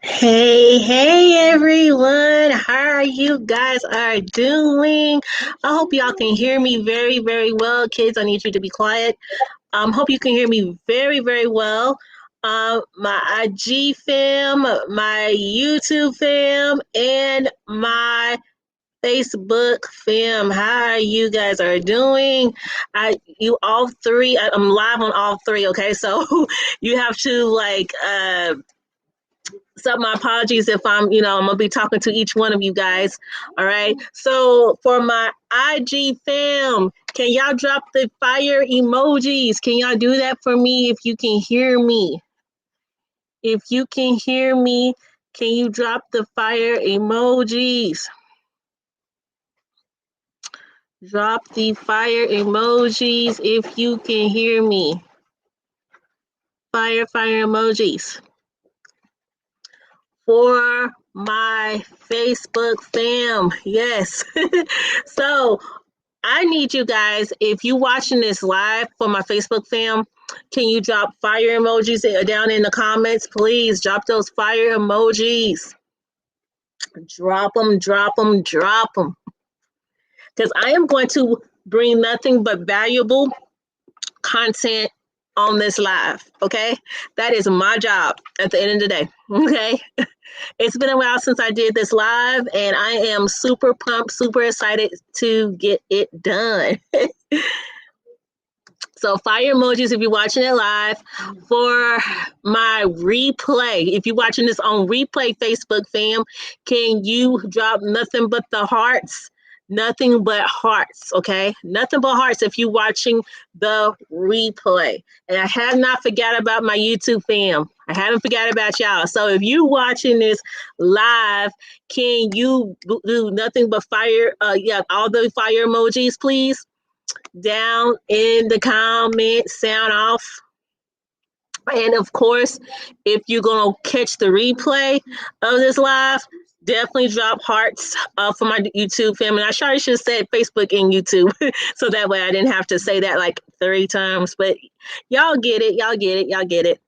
Hey everyone. How are you guys are doing? I hope y'all can hear me very well. Kids, I need you to be quiet. Hope you can hear me very well. My IG fam, my YouTube fam, and my Facebook fam. How you guys are doing? You all three. I'm live on all three. Okay, so you have to so my apologies if I'm gonna be talking to each one of you guys. All right. So for my IG fam, can y'all drop the fire emojis? Can y'all do that for me if you can hear me? If you can hear me, can you drop the fire emojis? Drop the fire emojis if you can hear me. Fire emojis. For my Facebook fam. Yes. So I need you guys, if you watching this live for my Facebook fam, can you drop fire emojis down in the comments? Please drop those fire emojis. Drop them, drop them, drop them. Because I am going to bring nothing but valuable content on this live. Okay. That is my job at the end of the day. Okay. It's been a while since I did this live, and I am super pumped, super excited to get it done. So fire emojis if you're watching it live. For my replay, if you're watching this on replay, Facebook fam, can you drop nothing but the hearts? Nothing but hearts, okay? Nothing but hearts if you're watching the replay. And I have not forgot about my YouTube fam. I haven't forgot about y'all. So if you're watching this live, can you do nothing but fire? All the fire emojis, please, down in the comments, sound off. And of course, if you're going to catch the replay of this live, definitely drop hearts for my YouTube family. I should have said Facebook and YouTube so that way I didn't have to say that like 3 times. But y'all get it. Y'all get it. Y'all get it.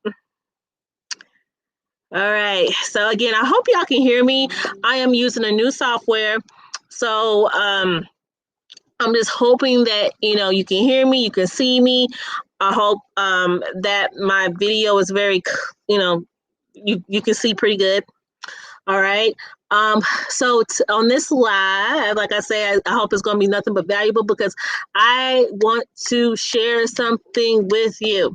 All right. So again, I hope y'all can hear me. I am using a new software. So I'm just hoping that you can hear me, you can see me. I hope that my video is very, you can see pretty good. All right. So on this live, like I say, I hope it's going to be nothing but valuable because I want to share something with you.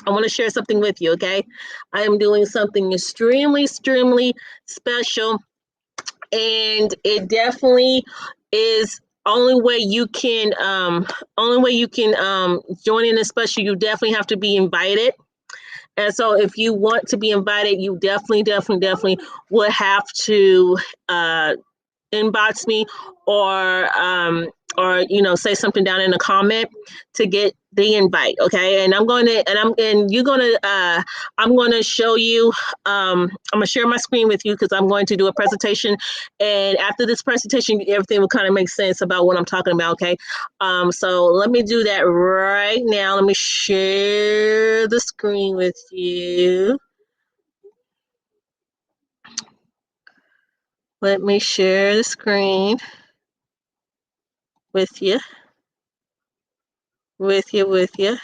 I want to share something with you. Okay. I am doing something extremely special, and it definitely is only way you can join in, especially you definitely have to be invited. And so if you want to be invited, you definitely would have to inbox me or say something down in the comment to get the invite. Okay. And I'm gonna show you, I'm gonna share my screen with you because I'm going to do a presentation, and after this presentation everything will kind of make sense about what I'm talking about. Okay. So let me do that right now. Let me share the screen with you. Let me share the screen with you. With you.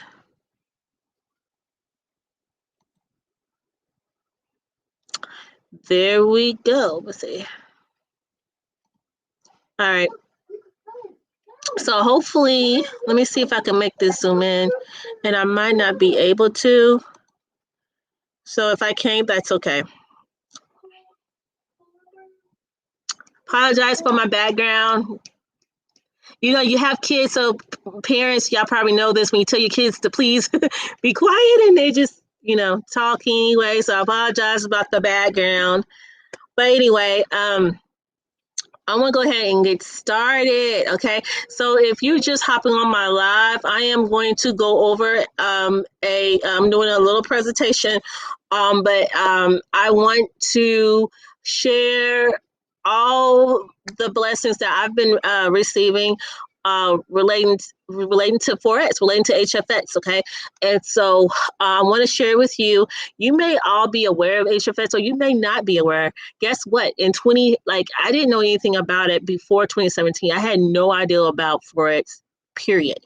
There we go. Let's see. All right. So hopefully, let me see if I can make this zoom in, and I might not be able to. So if I can't, that's okay. Apologize for my background. You have kids, so parents, y'all probably know this when you tell your kids to please be quiet and they just, talk anyway. So I apologize about the background. But anyway, I want to go ahead and get started. Okay. So if you're just hopping on my live, I am going to go over I'm doing a little presentation, but I want to share all the blessings that I've been receiving relating to Forex, relating to HFX, okay? And so I want to share with you, you may all be aware of HFX or you may not be aware. Guess what? I didn't know anything about it before 2017. I had no idea about Forex, period.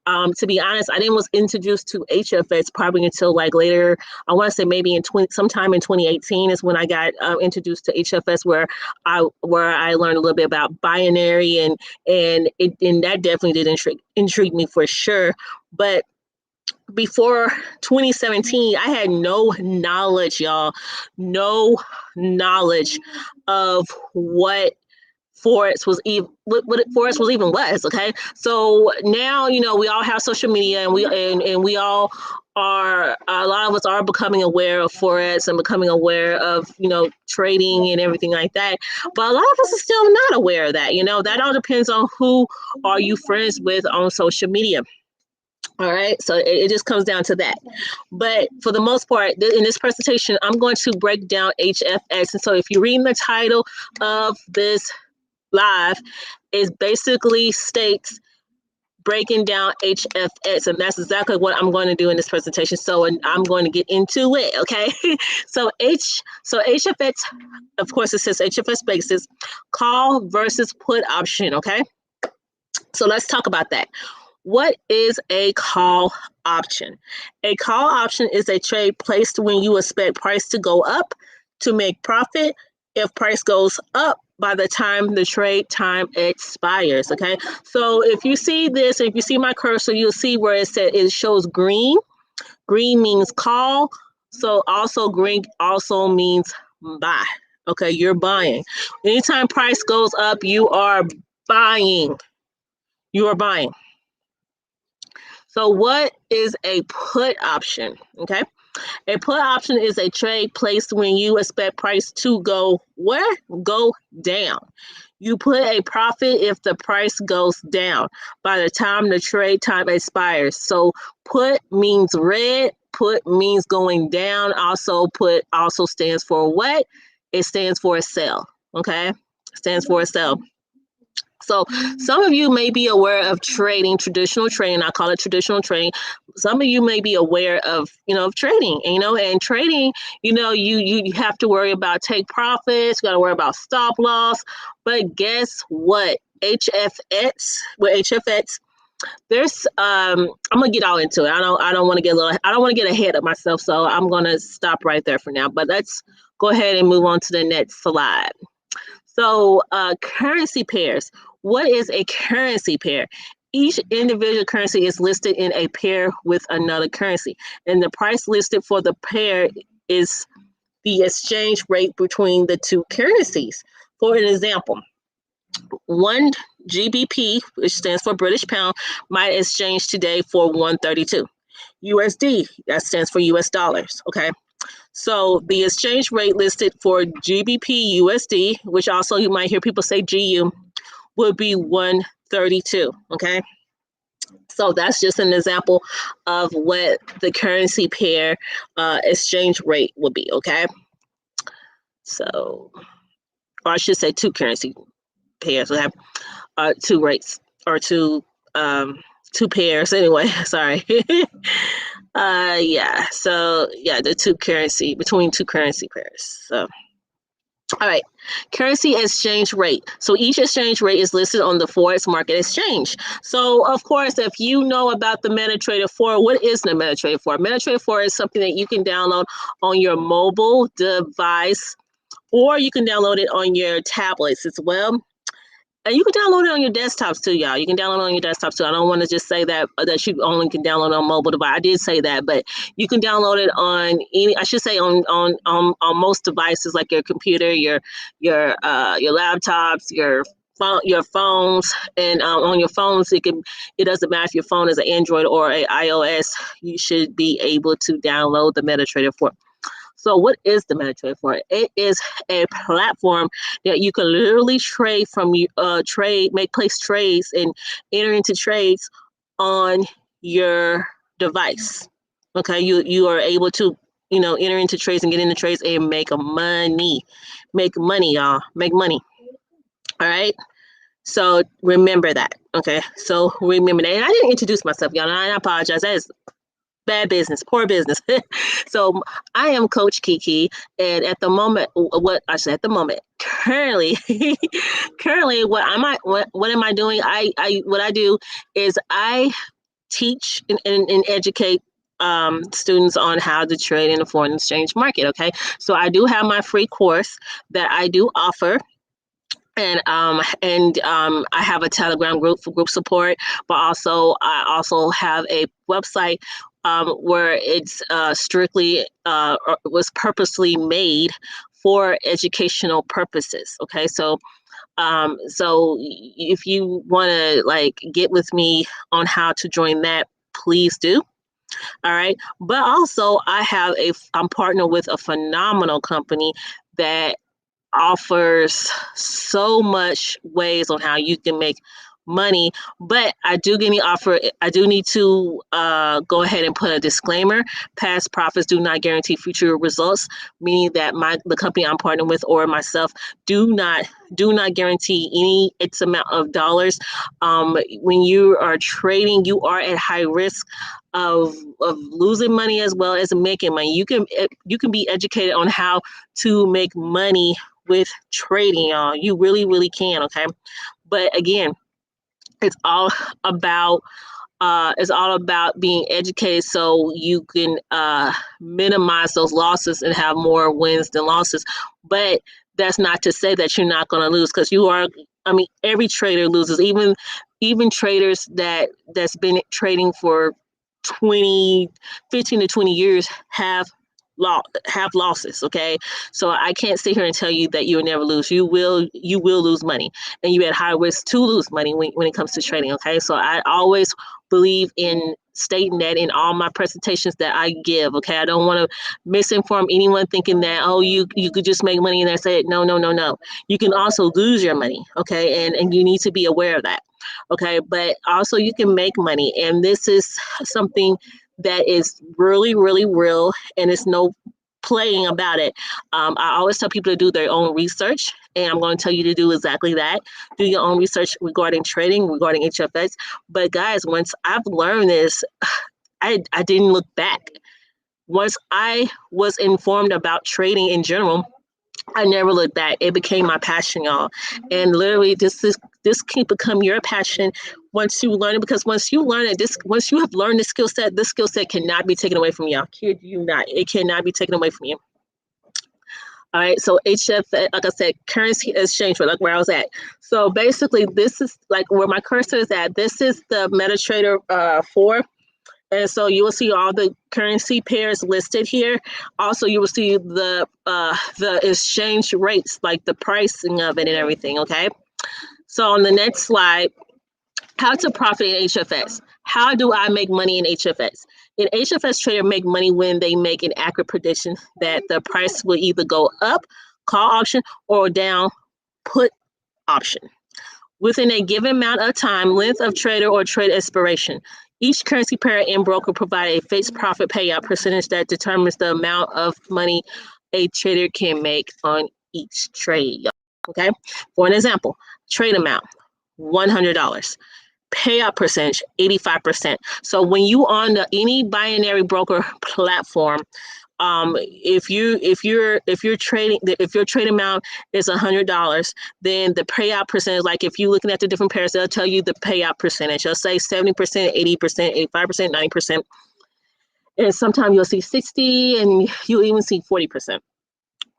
To be honest, I didn't was introduced to HFX probably until like later. I want to say maybe sometime in 2018 is when I got introduced to HFX, where I learned a little bit about binary and that definitely did intrigue me for sure. But before 2017, I had no knowledge, y'all, no knowledge of what Forex was even was. Okay, so now we all have social media, and we all are, a lot of us are becoming aware of Forex and becoming aware of trading and everything like that. But a lot of us are still not aware of that. That all depends on who are you friends with on social media. All right, so it just comes down to that. But for the most part, in this presentation, I'm going to break down HFX. And so if you're reading the title of this live, is basically states breaking down HFX, and that's exactly what I'm going to do in this presentation. So I'm going to get into it, okay? So HFX, of course, it says HFX basis, call versus put option, okay? So let's talk about that. What is a call option? A call option is a trade placed when you expect price to go up to make profit if price goes up by the time the trade time expires, okay? So if you see this, if you see my cursor, you'll see where it shows green. Green means call. So also green also means buy, okay? You're buying. Anytime price goes up, you are buying. You are buying. So what is a put option? Okay. A put option is a trade placed when you expect price to go where? Go down. You put a profit if the price goes down by the time the trade time expires. So put means red, put means going down. Also put also stands for what? It stands for a sell. Okay. It stands for a sell. So some of you may be aware of trading, traditional trading. I call it traditional trading. Some of you may be aware of, of trading, and trading, you have to worry about take profits. You got to worry about stop loss. But guess what? HFX, there's, I'm going to get all into it. I don't want to get ahead of myself. So I'm going to stop right there for now, but let's go ahead and move on to the next slide. So currency pairs. What is a currency pair? Each individual currency is listed in a pair with another currency, and the price listed for the pair is the exchange rate between the two currencies. For an example, 1 GBP, which stands for British pound, might exchange today for 132. USD, that stands for US dollars, okay? So the exchange rate listed for GBP USD, which also you might hear people say GU, would be 132, okay? So that's just an example of what the currency pair exchange rate would be, okay? So, or I should say two currency pairs will have two rates, or two pairs anyway, sorry. Yeah, so yeah, between two currency pairs. So all right, currency exchange rate. So each exchange rate is listed on the Forex market exchange. So of course, if you know about the MetaTrader 4, what is the MetaTrader 4? MetaTrader 4 is something that you can download on your mobile device, or you can download it on your tablets as well. And you can download it on your desktops too, y'all. You can download it on your desktops too. I don't want to just say that you only can download it on mobile device. I did say that, but you can download it on on most devices, like your computer, your laptops, your phones, and on your phones, it doesn't matter if your phone is an Android or an iOS. You should be able to download the MetaTrader 4. So what is the MetaTrader 4? It is a platform that you can literally trade from, place trades and enter into trades on your device. Okay, you are able to, enter into trades and get into trades and make money. Make money, y'all. Make money. All right. So remember that. Okay, so remember that. And I didn't introduce myself, y'all, and I apologize. That is bad business, poor business. So I am Coach Keke, and at the moment, what I said at the moment, currently, currently, what am I doing? What I do is I teach and educate students on how to trade in the foreign exchange market. Okay, so I do have my free course that I do offer, and I have a Telegram group for group support, but also I also have a website where it's strictly was purposely made for educational purposes. Okay, so if you want to like get with me on how to join that, please do. All right, but also I'm partnered with a phenomenal company that offers so much ways on how you can make money, but I do need to go ahead and put a disclaimer. Past profits do not guarantee future results, meaning that the company I'm partnering with or myself do not guarantee any X amount of dollars. When you are trading, you are at high risk of losing money as well as making money. You can be educated on how to make money with trading, y'all. You really, really can. Okay, but again, it's all about being educated so you can minimize those losses and have more wins than losses. But that's not to say that you're not going to lose, because you are. I mean, every trader loses. Even traders that's been trading for 15 to 20 years have losses. Okay, so I can't sit here and tell you that you'll never lose. You will lose money, and you're at high risk to lose money when it comes to trading. Okay, so I always believe in stating that in all my presentations that I give. Okay, I don't want to misinform anyone thinking that, oh, you could just make money and that's it. No, no, no, no. You can also lose your money. Okay, and you need to be aware of that. Okay, but also you can make money, and this is something that is really, really real, and it's no playing about it. I always tell people to do their own research, and I'm going to tell you to do exactly that. Do your own research regarding trading, regarding HFX. But guys, once I've learned this, I didn't look back. Once I was informed about trading in general, I never looked back. It became my passion, y'all. And literally, this can become your passion once you learn it. Because once you learn it, once you have learned this skill set cannot be taken away from you. I kid you not. It cannot be taken away from you. All right. So HFX, like I said, currency exchange rate, like where I was at. So basically, this is like where my cursor is at. This is the MetaTrader 4. And so you will see all the currency pairs listed here. Also, you will see the exchange rates, like the pricing of it and everything. Okay. So on the next slide, how to profit in HFX. How do I make money in HFX? An HFX trader make money when they make an accurate prediction that the price will either go up, call option, or down, put option, within a given amount of time, length of trader or trade expiration. Each currency pair and broker provide a fixed profit payout percentage that determines the amount of money a trader can make on each trade. Okay, for an example, trade amount $100, payout percentage 85%. So when you on any binary broker platform, if your trade amount is $100, then the payout percentage, like if you're looking at the different pairs, they'll tell you the payout percentage. They'll say 70%, 80%, 85%, 90%, and sometimes you'll see 60, and you'll even see 40%.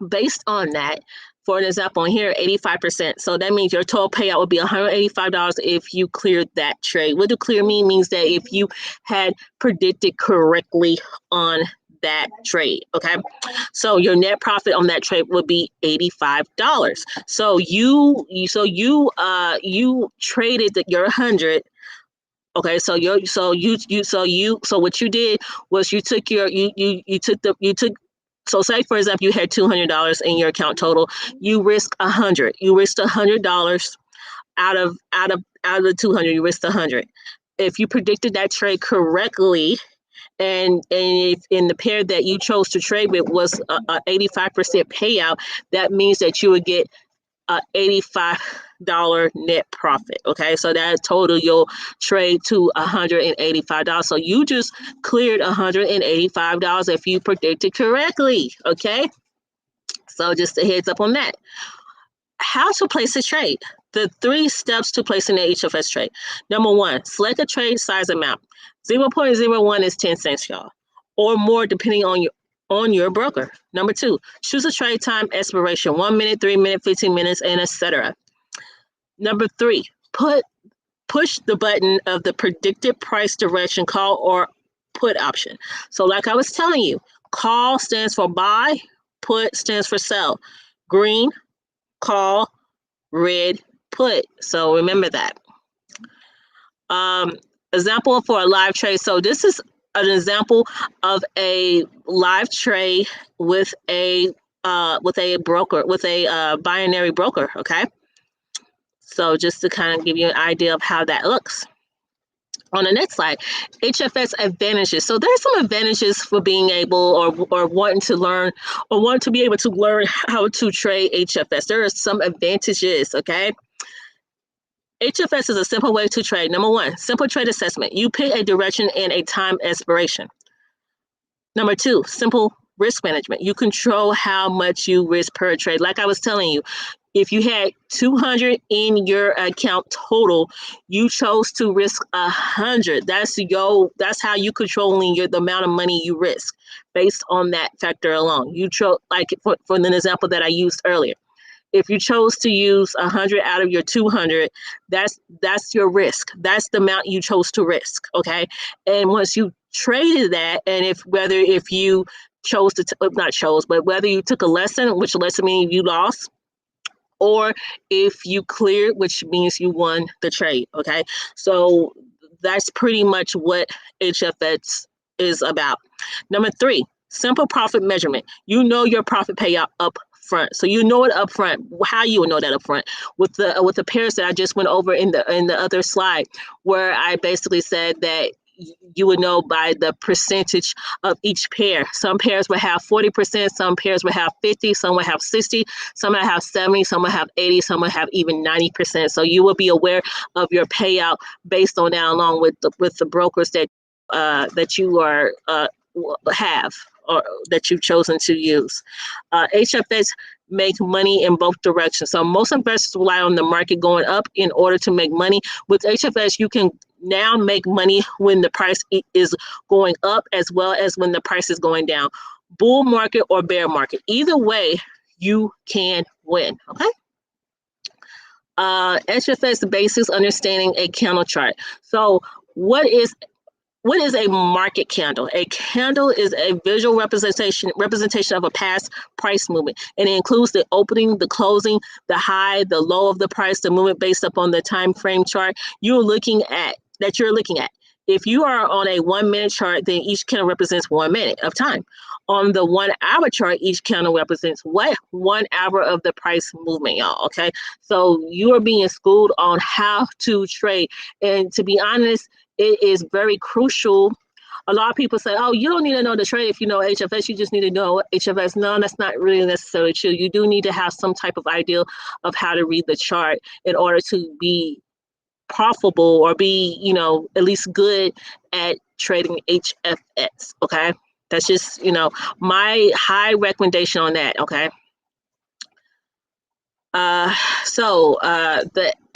Based on that, for an example, on here, 85%. So that means your total payout would be $185 if you cleared that trade. What do clear mean? Means that if you had predicted correctly on that trade. Okay, so your net profit on that trade would be $85. So you traded your 100. Okay, so what you did was you took so say for example you had $200 in your account total. You risk 100. You risked $100 out of the 200. You risked 100. If you predicted that trade correctly, and if in the pair that you chose to trade with was a 85% payout, that means that you would get $85 net profit. Okay, so that total your trade to $185. So you just cleared $185 if you predicted correctly. Okay, so just a heads up on that. How to place a trade. The 3 steps to placing an HFX trade. Number 1, select a trade size amount. 0.01 is 10 cents, y'all, or more depending on your broker. Number 2, choose a trade time expiration, 1 minute, 3 minutes, 15 minutes, and etc. Number 3, push the button of the predicted price direction call or put option. So like I was telling you, call stands for buy, put stands for sell. Green, call, red, put. So remember that. Example for a live trade. So this is an example of a live trade with a broker, with a binary broker. Okay. So just to kind of give you an idea of how that looks. On the next slide, HFX advantages. So there's some advantages for being able or wanting to learn or want to be able to learn how to trade HFX. There are some advantages, okay? HFX is a simple way to trade. Number 1, simple trade assessment. You pick a direction and a time expiration. Number 2, simple risk management. You control how much you risk per trade. Like I was telling you, if you had 200 in your account total, you chose to risk 100. That's how you controlling the amount of money you risk based on that factor alone. You chose, like for an example that I used earlier. If you chose to use 100 out of your 200, that's your risk. That's the amount you chose to risk. Okay, and once you traded that, and whether you chose to not chose, but whether you took a lesson, which lesson means you lost, or if you cleared, which means you won the trade. Okay, so that's pretty much what HFX is about. Number 3, simple profit measurement. You know your profit payout up front, so you know it up front. How you would know that up front with the pairs that I just went over in the other slide, where I basically said that you would know by the percentage of each pair. Some pairs will have 40%, some pairs will have 50, some will have 60, some will have 70, some will have 80, some will have even 90%. So you will be aware of your payout based on that, along with the brokers that you are have or that you've chosen to use. HFX make money in both directions. So most investors rely on the market going up in order to make money. With HFX, you can now make money when the price is going up as well as when the price is going down. Bull market or bear market. Either way, you can win. Okay. HFX basics, understanding a candle chart. So what is a market candle? A candle is a visual representation of a past price movement, and it includes the opening, the closing, the high, the low of the price, the movement based upon the time frame chart you're looking at. If you are on a 1 minute chart, then each candle represents 1 minute of time. On the 1 hour chart, each candle represents what? 1 hour of the price movement, y'all. Okay, so you are being schooled on how to trade, and to be honest, it is very crucial. A lot of people say, oh, you don't need to know the trade if you know HFX, you just need to know HFX. No, that's not really necessarily true. You do need to have some type of idea of how to read the chart in order to be profitable or be, at least good at trading HFX. Okay, that's just, my high recommendation on that. Okay. The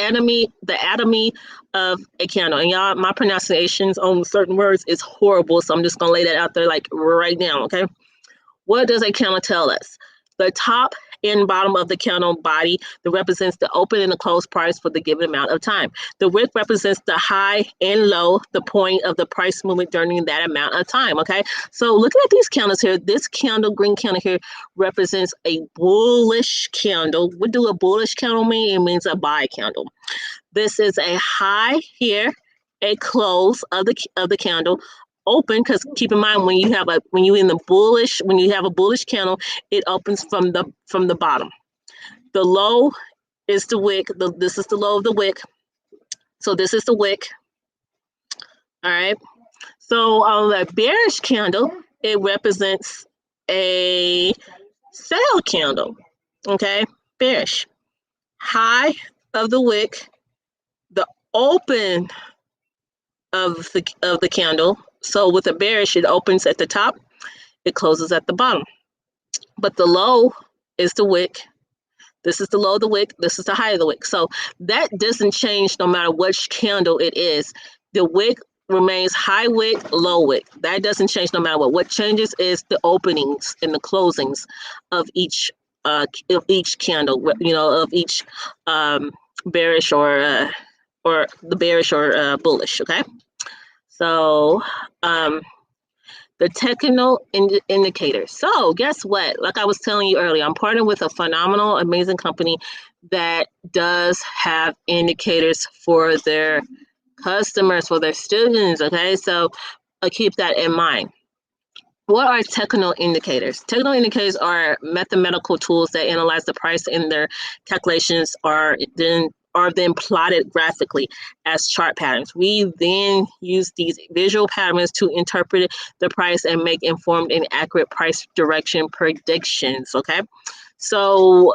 anatomy of a candle, and y'all, my pronunciations on certain words is horrible, so I'm just gonna lay that out there like right now. Okay, what does a candle tell us? The top and bottom of the candle body that represents the open and the close price for the given amount of time. The wick represents the high and low, the point of the price movement during that amount of time. Okay, so looking at these candles here, this candle, green candle here, represents a bullish candle. What do a bullish candle mean? It means a buy candle. This is a high here, a close of the candle. Open, because keep in mind when you have a bullish candle, it opens from the bottom. The low is the wick. This is the low of the wick. So this is the wick. All right. So on the bearish candle, it represents a sell candle. Okay, bearish. High of the wick, the open of the candle. So with a bearish, it opens at the top, it closes at the bottom. But the low is the wick. This is the low of the wick. This is the high of the wick. So that doesn't change no matter which candle it is. The wick remains high wick, low wick. That doesn't change no matter what. What changes is the openings and the closings of each candle. Of each bearish or the bearish or bullish. Okay. So the technical indicators. So guess what? Like I was telling you earlier, I'm partnering with a phenomenal, amazing company that does have indicators for their customers, for their students. Okay, so keep that in mind. What are technical indicators? Technical indicators are mathematical tools that analyze the price, and their calculations are then plotted graphically as chart patterns. We then use these visual patterns to interpret the price and make informed and accurate price direction predictions. Okay, so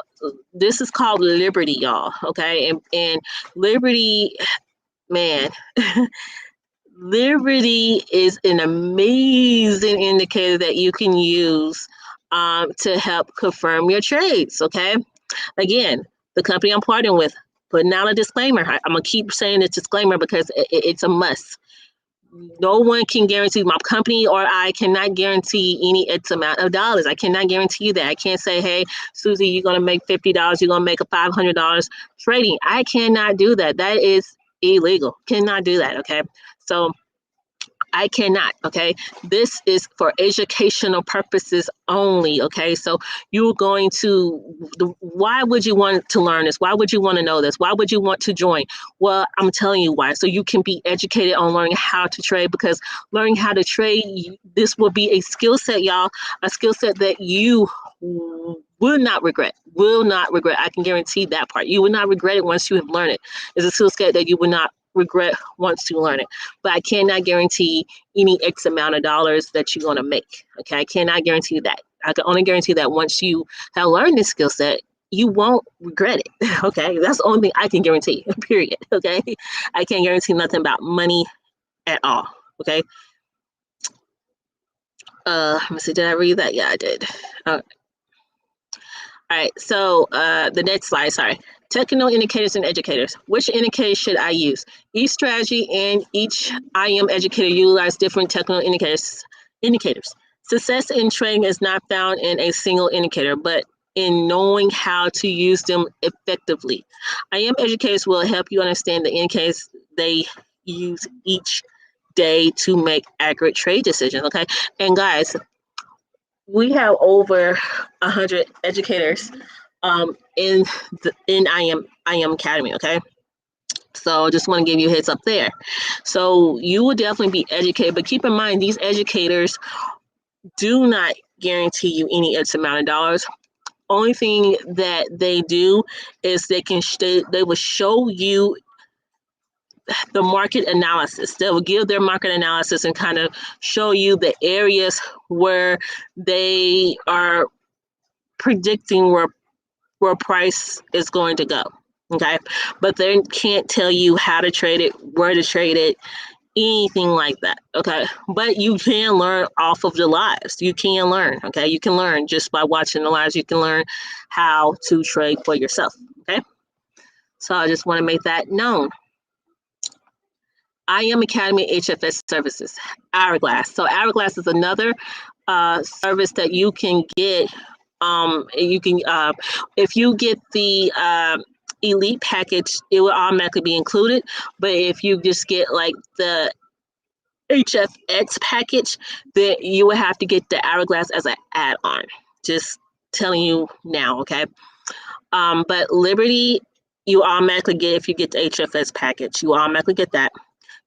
this is called Liberty, y'all. Okay, and Liberty, man. Liberty is an amazing indicator that you can use to help confirm your trades. Okay. Again, the company I'm partnering with, putting out a disclaimer. I'm going to keep saying this disclaimer because it's a must. No one can guarantee, my company or I cannot guarantee any X amount of dollars. I cannot guarantee you that. I can't say, hey, Susie, you're going to make $50, you're going to make a $500 trading. I cannot do that. That is illegal. Cannot do that. Okay. So I cannot, okay? This is for educational purposes only, okay? So you're going to, why would you want to learn this? Why would you want to know this? Why would you want to join? Well, I'm telling you why. So you can be educated on learning how to trade, because learning how to trade, this will be a skill set, y'all, a skill set that you will not regret. I can guarantee that part. You will not regret it once you have learned it. It's a skill set that you will not regret once you learn it. But I cannot guarantee any X amount of dollars that you're going to make. Okay, I cannot guarantee that. I can only guarantee that once you have learned this skill set, you won't regret it. Okay, that's the only thing I can guarantee. Period. Okay, I can't guarantee nothing about money at all. Okay. Let me see. Did I read that? Yeah, I did. All right, so the next slide, sorry. Technical indicators and educators. Which indicators should I use? Each strategy and each IM educator utilize different technical indicators. Success in trading is not found in a single indicator, but in knowing how to use them effectively. IM educators will help you understand the indicators they use each day to make accurate trade decisions, okay? And guys, we have over 100 educators in IM Academy. Okay, so just want to give you a heads up there. So you will definitely be educated, but keep in mind these educators do not guarantee you any X amount of dollars. Only thing that they do is they will show you the market analysis. They will give their market analysis and kind of show you the areas where they are predicting where price is going to go. Okay, but they can't tell you how to trade it, where to trade it, anything like that. Okay, but you can learn off of the lives. You can learn. Okay, you can learn just by watching the lives. You can learn how to trade for yourself. Okay, so I just want to make that known. IM Academy HFX services, Hourglass. So Hourglass is another service that you can get. You can if you get the elite package, it will automatically be included. But if you just get like the HFX package, then you will have to get the Hourglass as an add-on. Just telling you now, okay? But Liberty, you automatically get if you get the HFX package. You automatically get that.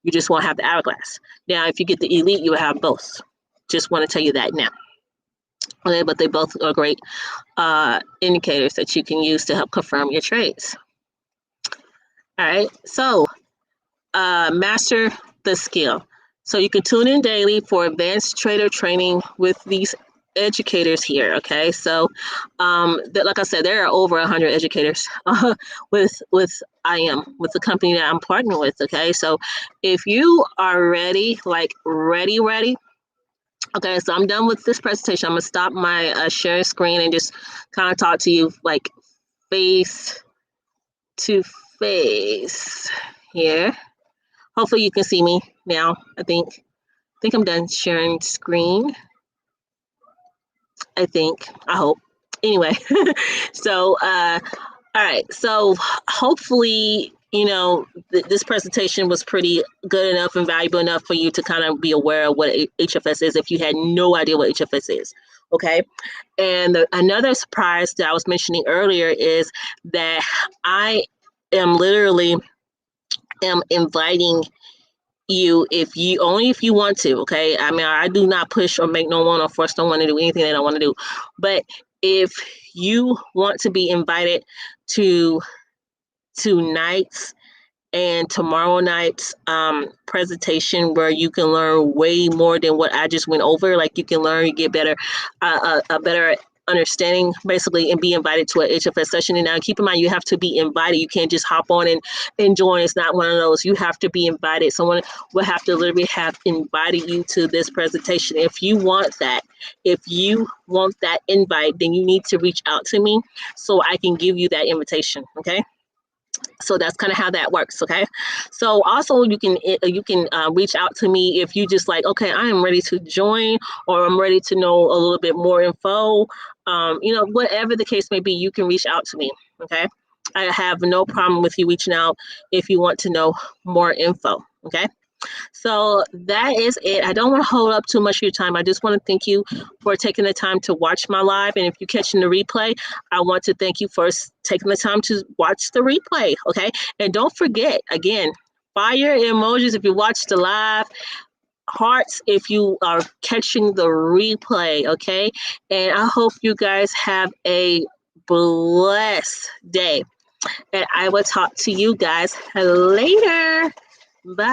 You just won't have the Hourglass. Now, if you get the elite, you will have both. Just want to tell you that now. Okay, but they both are great indicators that you can use to help confirm your trades. All right, so master the skill. So you can tune in daily for advanced trader training with these educators here. Okay, so like I said, there are over 100 educators with with the company that I'm partnering with. Okay, so if you are ready, like ready. Okay, so I'm done with this presentation. I'm gonna stop my sharing screen and just kind of talk to you like face to face here. Hopefully you can see me now. I think I'm done sharing screen. I hope. Anyway, so all right. So hopefully, this presentation was pretty good enough and valuable enough for you to kind of be aware of what HFS is if you had no idea what HFS is. Okay. And another surprise that I was mentioning earlier is that I am literally inviting you if you want to. Okay, I mean, I do not push or make no one or force no one to do anything they don't want to do, but if you want to be invited to tonight's and tomorrow night's presentation, where you can learn way more than what I just went over. Like, you can learn, you get better, a better understanding, basically, and be invited to an HFS session. And now keep in mind, you have to be invited. You can't just hop on and join. It's not one of those. You have to be invited. Someone will have to literally have invited you to this presentation. If you want that invite, then you need to reach out to me so I can give you that invitation. Okay. So that's kind of how that works. Okay. So also you can reach out to me if you just like, okay, I am ready to join, or I'm ready to know a little bit more info. Whatever the case may be, you can reach out to me. Okay. I have no problem with you reaching out if you want to know more info. Okay. So that is it. I don't want to hold up too much of your time. I just want to thank you for taking the time to watch my live. And if you're catching the replay, I want to thank you for taking the time to watch the replay. Okay. And don't forget, again, fire emojis if you watch the live, hearts if you are catching the replay. Okay. And I hope you guys have a blessed day. And I will talk to you guys later. Bye.